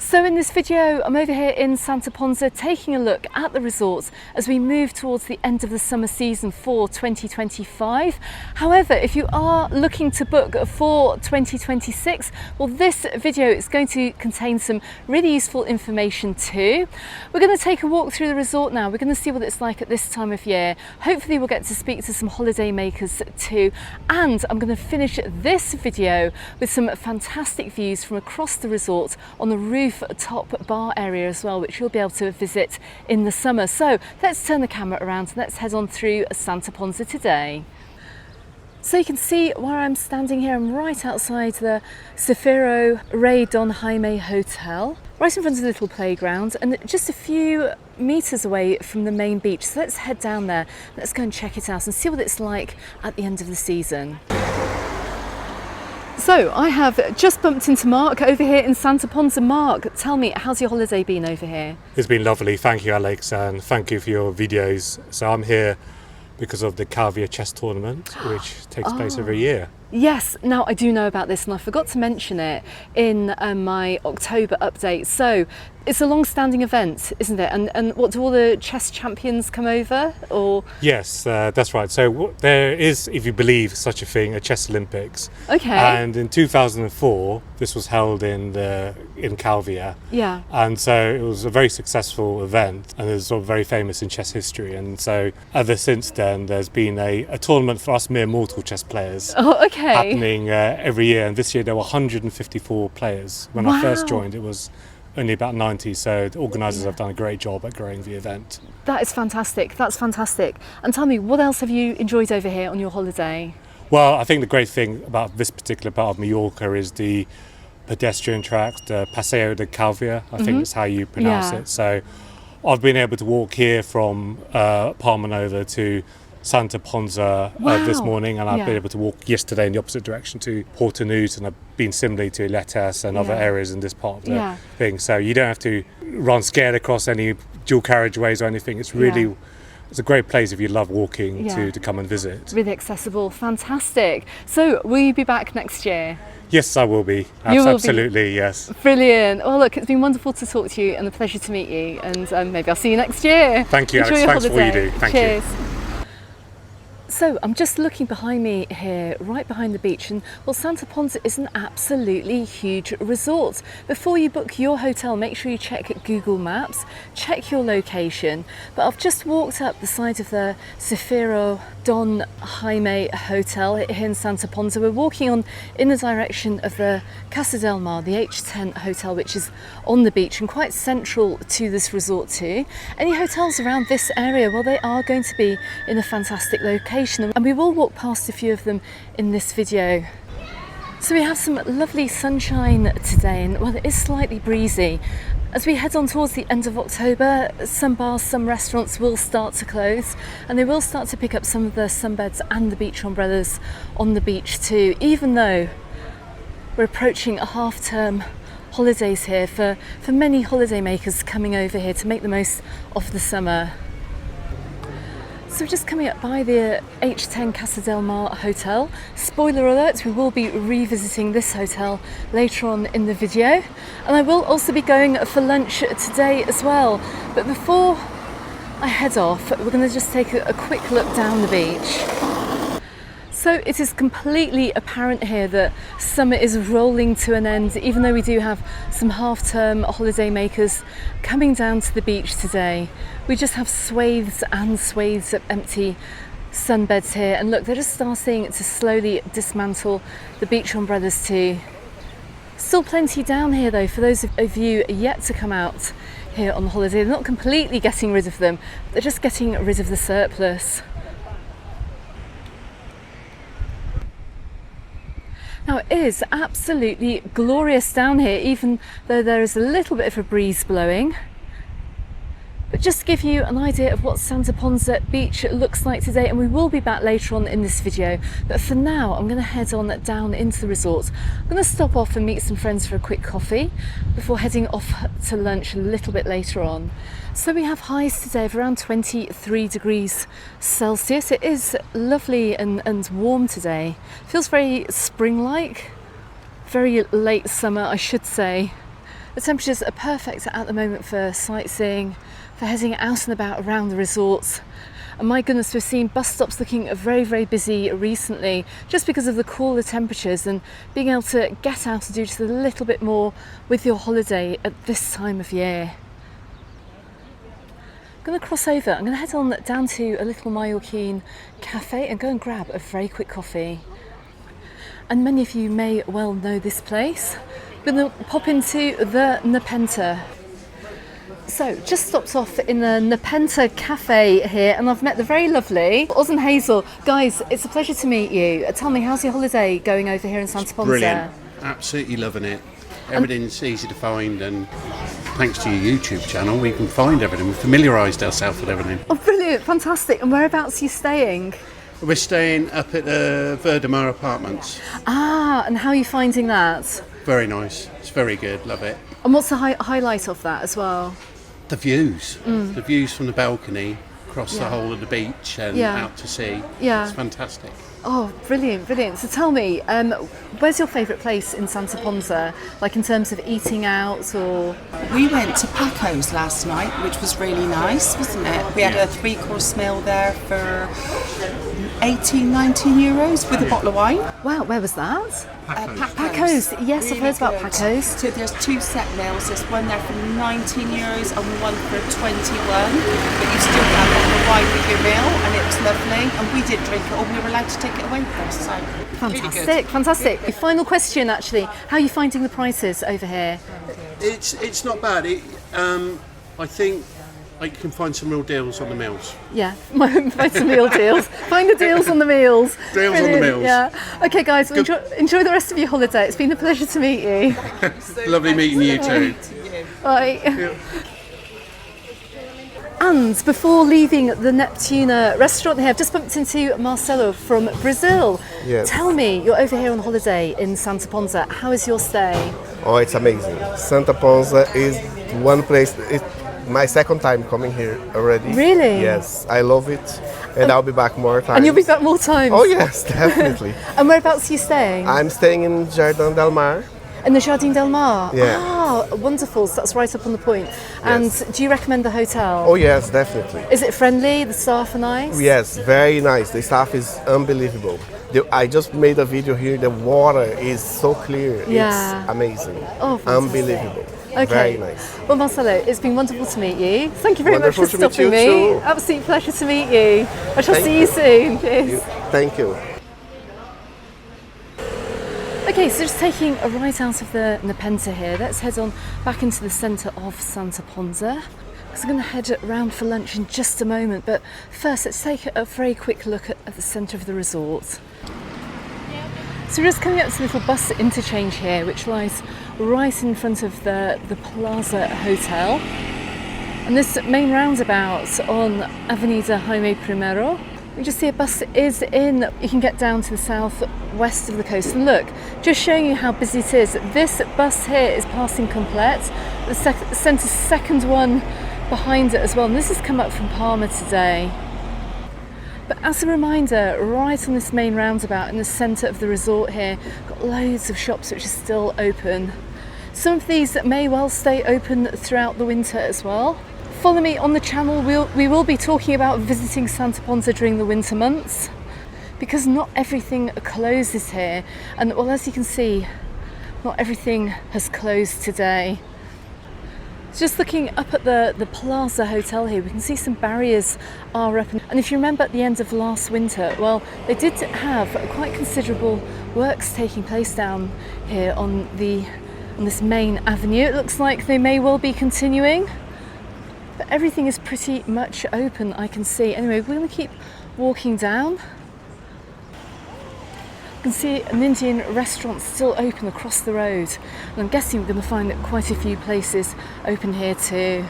So in this video, I'm over here in Santa Ponsa taking a look at the resorts as we move towards the end of the summer season for 2025. However, if you are looking to book for 2026, well, this video is going to contain some really useful information too. We're going to take a walk through the resort now. We're going to see what it's like at this time of year. Hopefully we'll get to speak to some holiday makers too. And I'm going to finish this video with some fantastic views from across the resort on the rooftop bar area as well, which you'll be able to visit in the summer. So let's turn the camera around and let's head on through Santa Ponsa today. So you can see where I'm standing here. I'm right outside the Cifero Rey Don Jaime Hotel, right in front of the little playground and just a few meters away from the main beach. So let's head down there. Let's go and check it out and see what it's like at the end of the season. So I have just bumped into Mark over here in Santa Ponsa. Mark, tell me, how's your holiday been over here? It's been lovely, thank you Alex, and thank you for your videos. So I'm here because of the Caviar Chess Tournament, which takes place every year. Yes, now I do know about this and I forgot to mention it in my October update. So it's a long-standing event, isn't it? And what, do all the chess champions come over? Or Yes, that's right. So there is, if you believe such a thing, a Chess Olympics. Okay. And in 2004, this was held in Calvia. Yeah. And so it was a very successful event and it's sort of very famous in chess history. And so ever since then, there's been a tournament for us mere mortal chess players. Oh, okay. Happening every year. And this year there were 154 players. When I first joined, it was only about 90, so the organisers have done a great job at growing the event. That is fantastic, that's fantastic. And tell me, what else have you enjoyed over here on your holiday? Well, I think the great thing about this particular part of Mallorca is the pedestrian track, the Paseo de Calvia, I think is how you pronounce it. So I've been able to walk here from Palma Nova to Santa Ponsa this morning, and I've been able to walk yesterday in the opposite direction to Porto Nuz, and I've been similarly to Letas and other areas in this part of the thing. So you don't have to run scared across any dual carriageways or anything. It's really it's a great place if you love walking to come and visit. Really accessible, fantastic. So will you be back next year? Yes, I will be. Absolutely, yes. Brilliant. Oh, look, it's been wonderful to talk to you and a pleasure to meet you. And maybe I'll see you next year. Thank you, Enjoy Alex. your Thanks for what you do. Thank Cheers. you. So I'm just looking behind me here, right behind the beach, and well, Santa Ponsa is an absolutely huge resort. Before you book your hotel, make sure you check Google Maps, check your location. But I've just walked up the side of the Cifero Don Jaime Hotel here in Santa Ponsa. We're walking on in the direction of the Casa del Mar, the H10 hotel, which is on the beach and quite central to this resort too. Any hotels around this area, well, they are going to be in a fantastic location. And we will walk past a few of them in this video. So we have some lovely sunshine today, and well, it is slightly breezy. As we head on towards the end of October, some bars, some restaurants will start to close, and they will start to pick up some of the sunbeds and the beach umbrellas on the beach too, even though we're approaching a half-term holidays here for many holiday makers coming over here to make the most of the summer. So we're just coming up by the H10 Casa del Mar Hotel. Spoiler alert, we will be revisiting this hotel later on in the video. And I will also be going for lunch today as well. But before I head off, we're going to just take a quick look down the beach. So it is completely apparent here that summer is rolling to an end, even though we do have some half-term holiday makers coming down to the beach today. We just have swathes and swathes of empty sunbeds here, and look, they're just starting to slowly dismantle the beach umbrellas too. Still plenty down here though for those of you yet to come out here on holiday. They're not completely getting rid of them, they're just getting rid of the surplus. Now it is absolutely glorious down here, even though there is a little bit of a breeze blowing. But just to give you an idea of what Santa Ponsa Beach looks like today, and we will be back later on in this video, but for now I'm going to head on down into the resort. I'm going to stop off and meet some friends for a quick coffee before heading off to lunch a little bit later on. So we have highs today of around 23 degrees Celsius. It is lovely and warm today. Feels very spring-like, very late summer I should say. The temperatures are perfect at the moment for sightseeing, for heading out and about around the resorts. And my goodness, we've seen bus stops looking very, very busy recently just because of the cooler temperatures and being able to get out and do just a little bit more with your holiday at this time of year. I'm going to cross over, I'm going to head on down to a little Mallorquin cafe and go and grab a very quick coffee. And many of you may well know this place. I'm going to pop into the Nepenthe. So, just stopped off in the Nepenthe cafe here, and I've met the very lovely Oz and Hazel. Guys, it's a pleasure to meet you. Tell me, how's your holiday going over here in Santa Ponsa? Brilliant. Absolutely loving it. Everything's easy to find, and thanks to your YouTube channel, we can find everything. We've familiarised ourselves with everything. Oh, brilliant, fantastic. And whereabouts are you staying? We're staying up at the Verdemar Apartments. Ah, and how are you finding that? Very nice. It's very good. Love it. And what's the highlight of that as well? The views. The views from the balcony across the whole of the beach and out to sea. Yeah. It's fantastic. Oh, brilliant, brilliant. So tell me, where's your favourite place in Santa Ponsa? Like in terms of eating out or... We went to Paco's last night, which was really nice, wasn't it? We had a 3-course meal there for 18, 19 euros with a bottle of wine. Wow, where was that? Paco's. Yes, Really I've heard about good. Paco's. So there's 2 set meals. There's one there for 19 euros and one for 21. But you still have a bottle of wine with your meal, and it was lovely. And we didn't drink it all. We were allowed to take it away with us. So Fantastic, really good. fantastic. Final question, actually. How are you finding the prices over here? It's not bad. I think you can find some real deals on the meals. Yeah, find some meal deals. Find the deals on the meals. Deals on the meals. Yeah. Okay, guys, well, enjoy the rest of your holiday. It's been a pleasure to meet you. Lovely meeting you too. Bye. And before leaving the Neptuna restaurant here, I've just bumped into Marcelo from Brazil. Yes. Tell me, you're over here on holiday in Santa Ponsa. How is your stay? Oh, it's amazing. Santa Ponsa is one place. It's my second time coming here already. Really? Yes, I love it, and I'll be back more times. And you'll be back more times? Oh yes, definitely. And whereabouts are you staying? I'm staying in Jardim del Mar. In the Jardim del Mar? Yeah. Ah, wonderful. So that's right up on the point. And do you recommend the hotel? Oh yes, definitely. Is it friendly? The staff are nice? Yes, very nice. The staff is unbelievable. I just made a video here. The water is so clear. Yeah. It's amazing. Oh, fantastic. Unbelievable. Okay. Very nice. Well, Marcelo, it's been wonderful to meet you. Thank you very Wonderful much for to meet stopping you me. too. Absolute pleasure to meet you. I shall Thank see you you. soon. Cheers. Thank you. Okay, so just taking a right out of the Nepenthe here, let's head on back into the centre of Santa Ponsa. Because I'm going to head round for lunch in just a moment, but first let's take a very quick look at the centre of the resort. So we're just coming up to the little bus interchange here, which lies right in front of the Plaza Hotel. And this main roundabout on Avenida Jaime Primero, you just see a bus is in. You can get down to the southwest of the coast. And look, just showing you how busy it is. This bus here is passing Complet. The centre's second one behind it as well. And this has come up from Palma today. But as a reminder, right on this main roundabout in the centre of the resort here, got loads of shops which are still open. Some of these may well stay open throughout the winter as well. Follow me on the channel. We will be talking about visiting Santa Ponsa during the winter months, because not everything closes here. And well, as you can see, not everything has closed today. Just looking up at the Plaza Hotel here, we can see some barriers are up. And if you remember at the end of last winter, well, they did have quite considerable works taking place down here on this main avenue. It looks like they may well be continuing, but everything is pretty much open, I can see. Anyway, we're going to keep walking down. You can see an Indian restaurant still open across the road, and I'm guessing we're going to find quite a few places open here too.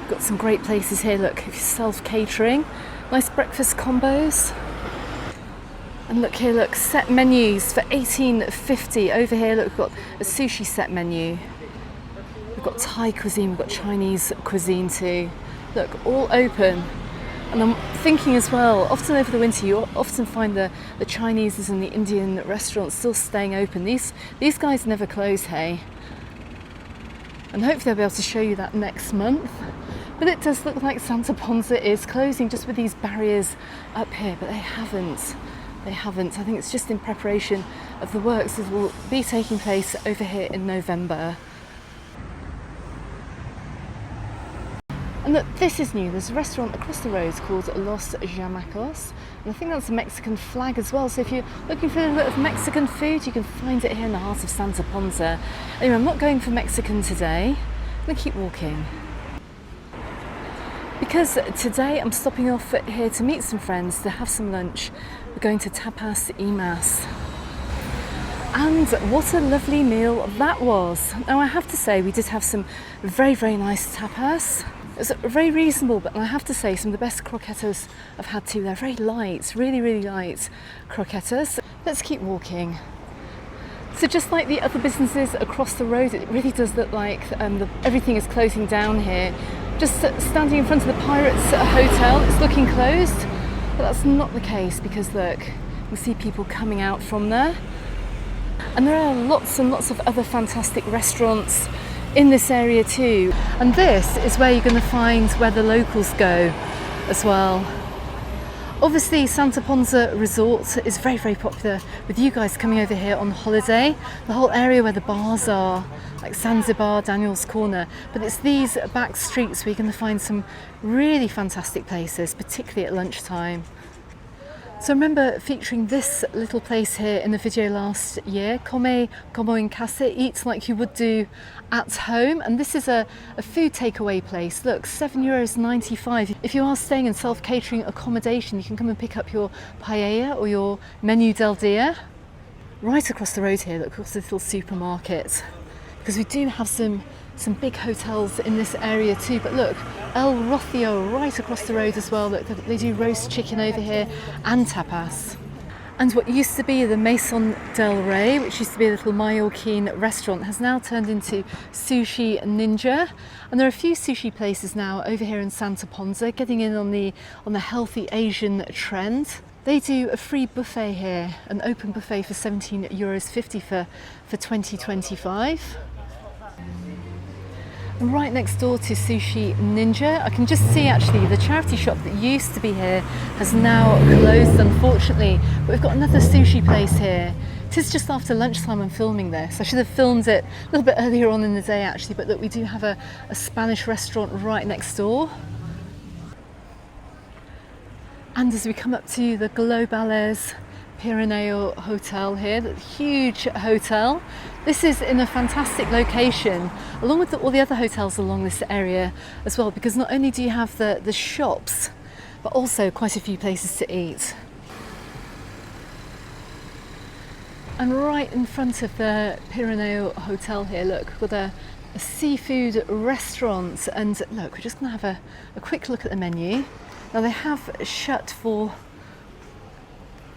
Got some great places here, look, if you're self-catering, nice breakfast combos. And look here, look, set menus for $18.50. Over here, look, we've got a sushi set menu. We've got Thai cuisine, we've got Chinese cuisine too. Look, all open. And I'm thinking as well, often over the winter you often find the Chinese and the Indian restaurants still staying open. These guys never close, hey? And hopefully I'll be able to show you that next month. But it does look like Santa Ponsa is closing just with these barriers up here, but they haven't. They haven't. I think it's just in preparation of the works that will be taking place over here in November. And look, this is new. There's a restaurant across the road called Los Chamacos. And I think that's a Mexican flag as well. So if you're looking for a bit of Mexican food, you can find it here in the heart of Santa Ponsa. Anyway, I'm not going for Mexican today. I'm going to keep walking. Because today I'm stopping off here to meet some friends, to have some lunch. We're going to Tapas Imas. And what a lovely meal that was. Now I have to say we did have some very, very nice tapas. It was very reasonable, but I have to say some of the best croquetas I've had too. They're very light, really, really light croquetas. Let's keep walking. So just like the other businesses across the road, it really does look like everything is closing down here. Just standing in front of the Pirates Hotel, it's looking closed, but that's not the case because look, you see people coming out from there. And there are lots and lots of other fantastic restaurants in this area too. And this is where you're going to find where the locals go as well. Obviously Santa Ponsa Resort is very, very popular with you guys coming over here on holiday. The whole area where the bars are, like Zanzibar, Daniel's Corner, but it's these back streets where you're going to find some really fantastic places, particularly at lunchtime. So I remember featuring this little place here in the video last year, Come como en casa, eat like you would do at home. And this is a food takeaway place. Look, €7.95. If you are staying in self-catering accommodation, you can come and pick up your paella or your menú del día. Right across the road here, look, across the little supermarket. Because we do have some big hotels in this area too, but look, El Rocio right across the road as well. Look, they do roast chicken over here and tapas. And what used to be the Maison del Rey, which used to be a little Mallorquin restaurant, has now turned into Sushi Ninja. And there are a few sushi places now over here in Santa Ponsa, getting in on the healthy Asian trend. They do a free buffet here, an open buffet for €17.50 for 2025. And right next door to Sushi Ninja, I can just see actually the charity shop that used to be here has now closed, unfortunately. But we've got another sushi place here. It is just after lunchtime I'm filming this. I should have filmed it a little bit earlier on in the day actually, but look, we do have a Spanish restaurant right next door. And as we come up to the Globales Pirineo Hotel here, the huge hotel. This is in a fantastic location, along with all the other hotels along this area as well, because not only do you have the shops, but also quite a few places to eat. And right in front of the Pirineo Hotel here, look, we've got a seafood restaurant, and look, we're just going to have a quick look at the menu. Now they have shut for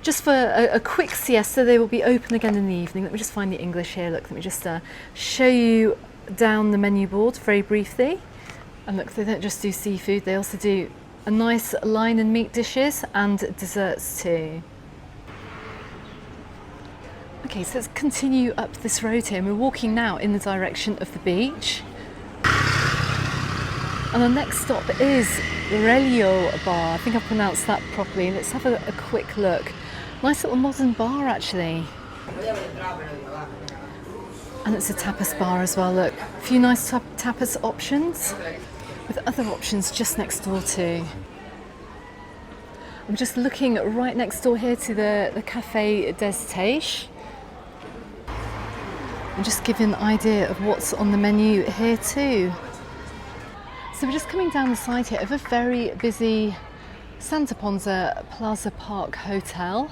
just for a quick siesta. They will be open again in the evening. Let me just find the English here. Look, let me just show you down the menu board very briefly. And look, they don't just do seafood, they also do a nice line and meat dishes and desserts too. Okay, so let's continue up this road here. We're walking now in the direction of the beach. And the next stop is Relio Bar. I think I've pronounced that properly. Let's have a quick look. Nice little modern bar actually. And it's a tapas bar as well, look. A few nice tapas options with other options just next door too. I'm just looking right next door here to the Café des Teiches. I'm just giving an idea of what's on the menu here too. So we're just coming down the side here of a very busy Santa Ponsa Plaza Park Hotel.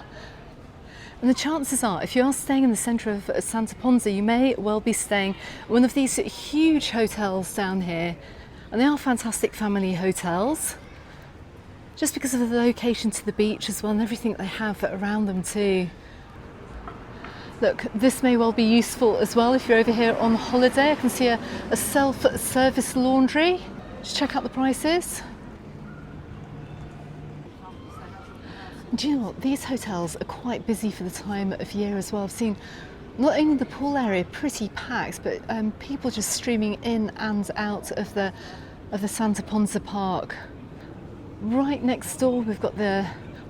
And the chances are, if you are staying in the centre of Santa Ponsa, you may well be staying at one of these huge hotels down here. And they are fantastic family hotels, just because of the location to the beach as well and everything they have around them too. Look, this may well be useful as well if you're over here on holiday. I can see a self-service laundry. Just check out the prices. Do you know what? These hotels are quite busy for the time of year as well. I've seen not only the pool area pretty packed, but people just streaming in and out of the Santa Ponsa Park. Right next door we've got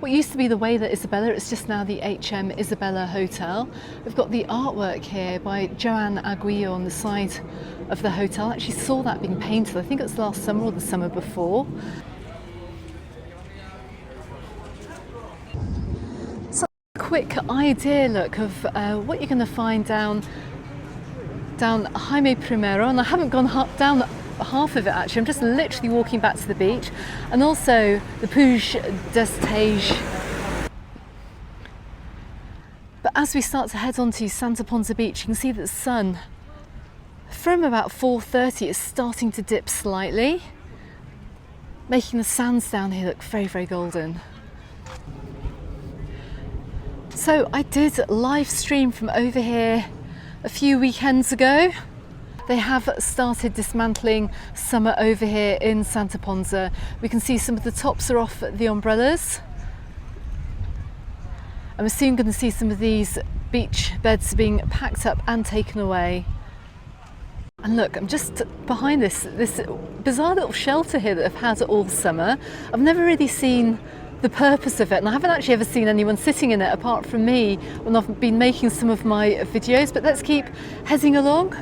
what used to be the Whaler Isabella, it's just now the HM Isabella Hotel. We've got the artwork here by Joanne Aguillo on the side of the hotel. I actually saw that being painted, I think it was last summer or the summer before. So a quick idea, look, of what you're going to find down Jaime Primero, and I haven't gone down half of it actually, I'm just literally walking back to the beach, and also the Puig d'Estege. But as we start to head onto Santa Ponsa Beach, you can see that the sun from about 4:30 is starting to dip slightly, making the sands down here look very, very golden. So I did live stream from over here a few weekends ago. They have started dismantling summer over here in Santa Ponsa. We can see some of the tops are off the umbrellas. And we're soon going to see some of these beach beds being packed up and taken away. And look, I'm just behind this bizarre little shelter here that I've had all summer. I've never really seen the purpose of it, and I haven't actually ever seen anyone sitting in it apart from me when I've been making some of my videos, but let's keep heading along.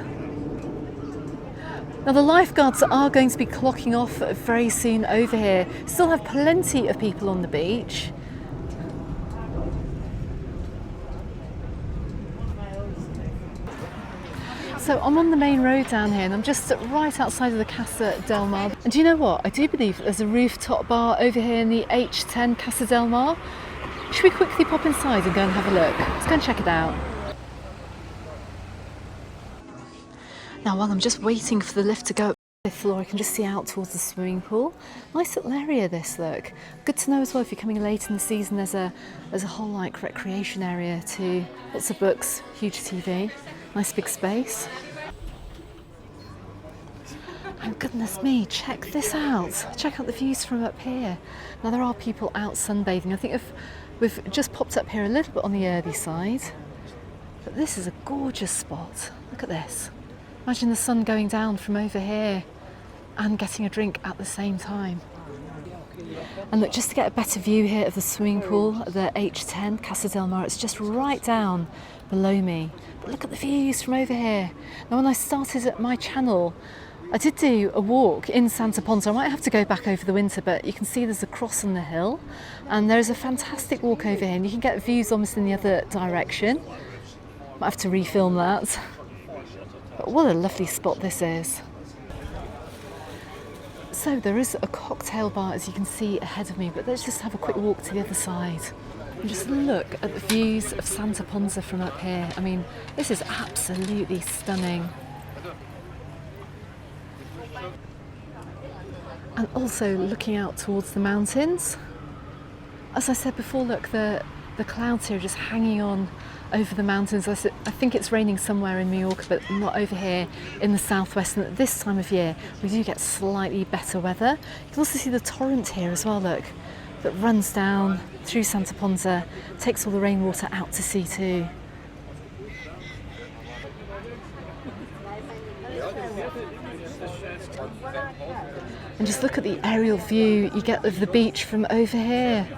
Now the lifeguards are going to be clocking off very soon over here. Still have plenty of people on the beach. So I'm on the main road down here and I'm just right outside of the Casa del Mar. And do you know what? I do believe there's a rooftop bar over here in the H10 Casa del Mar. Should we quickly pop inside and go and have a look? Let's go and check it out. Now while I'm just waiting for the lift to go up the floor, I can just see out towards the swimming pool. Nice little area this, look. Good to know as well if you're coming late in the season, there's a whole like recreation area too. Lots of books, huge TV, nice big space. And goodness me, check this out. Check out the views from up here. Now there are people out sunbathing. I think we've just popped up here a little bit on the early side, but this is a gorgeous spot. Look at this. Imagine the sun going down from over here and getting a drink at the same time. And look, just to get a better view here of the swimming pool, the H10 Casa del Mar, it's just right down below me. But look at the views from over here. Now when I started my channel, I did do a walk in Santa Ponsa. I might have to go back over the winter, but you can see there's a cross on the hill and there's a fantastic walk over here and you can get views almost in the other direction. Might have to refilm that. But what a lovely spot this is. So there is a cocktail bar as you can see ahead of me, but let's just have a quick walk to the other side and just look at the views of Santa Ponsa from up here. I mean, this is absolutely stunning. And also looking out towards the mountains. As I said before, look, the clouds here are just hanging on over the mountains. I think it's raining somewhere in Mallorca, but not over here in the southwest. And at this time of year, we do get slightly better weather. You can also see the torrent here as well, look, that runs down through Santa Ponsa, takes all the rainwater out to sea too. And just look at the aerial view you get of the beach from over here.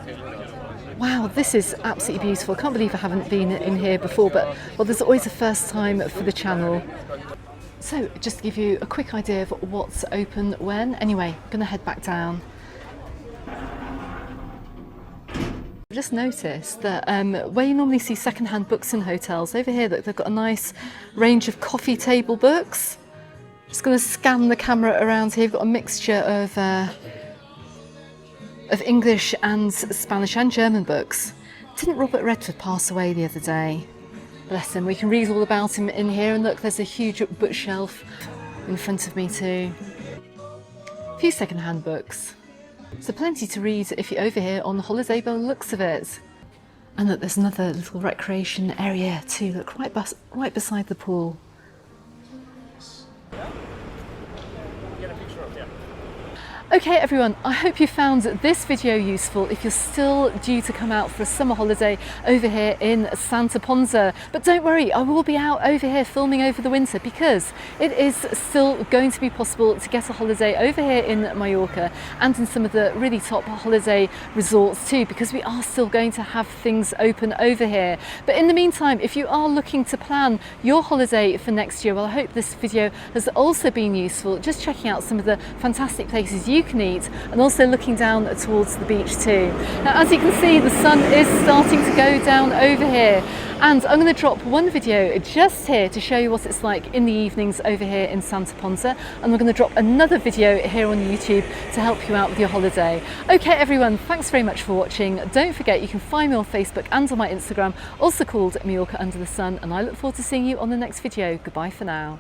Wow, this is absolutely beautiful. I can't believe I haven't been in here before, but well, there's always a first time for the channel. So just to give you a quick idea of what's open when. Anyway, I'm gonna head back down. I just noticed that where you normally see second-hand books in hotels, over here look, they've got a nice range of coffee table books. Just going to scan the camera around here. We've got a mixture of English and Spanish and German books. Didn't Robert Redford pass away the other day? Bless him. We can read all about him in here, and look, there's a huge bookshelf in front of me too. A few second-hand books. So plenty to read if you're over here on the holiday by the looks of it. And look, there's another little recreation area too. Look, right beside the pool. Okay everyone, I hope you found this video useful if you're still due to come out for a summer holiday over here in Santa Ponsa. But don't worry, I will be out over here filming over the winter because it is still going to be possible to get a holiday over here in Mallorca and in some of the really top holiday resorts too, because we are still going to have things open over here. But in the meantime, if you are looking to plan your holiday for next year, well, I hope this video has also been useful, just checking out some of the fantastic places you can eat and also looking down towards the beach too. Now, as you can see, the sun is starting to go down over here, and I'm going to drop one video just here to show you what it's like in the evenings over here in Santa Ponsa, and we're going to drop another video here on YouTube to help you out with your holiday. Okay everyone, thanks very much for watching. Don't forget you can find me on Facebook and on my Instagram, also called Mallorca Under the Sun, and I look forward to seeing you on the next video. Goodbye for now.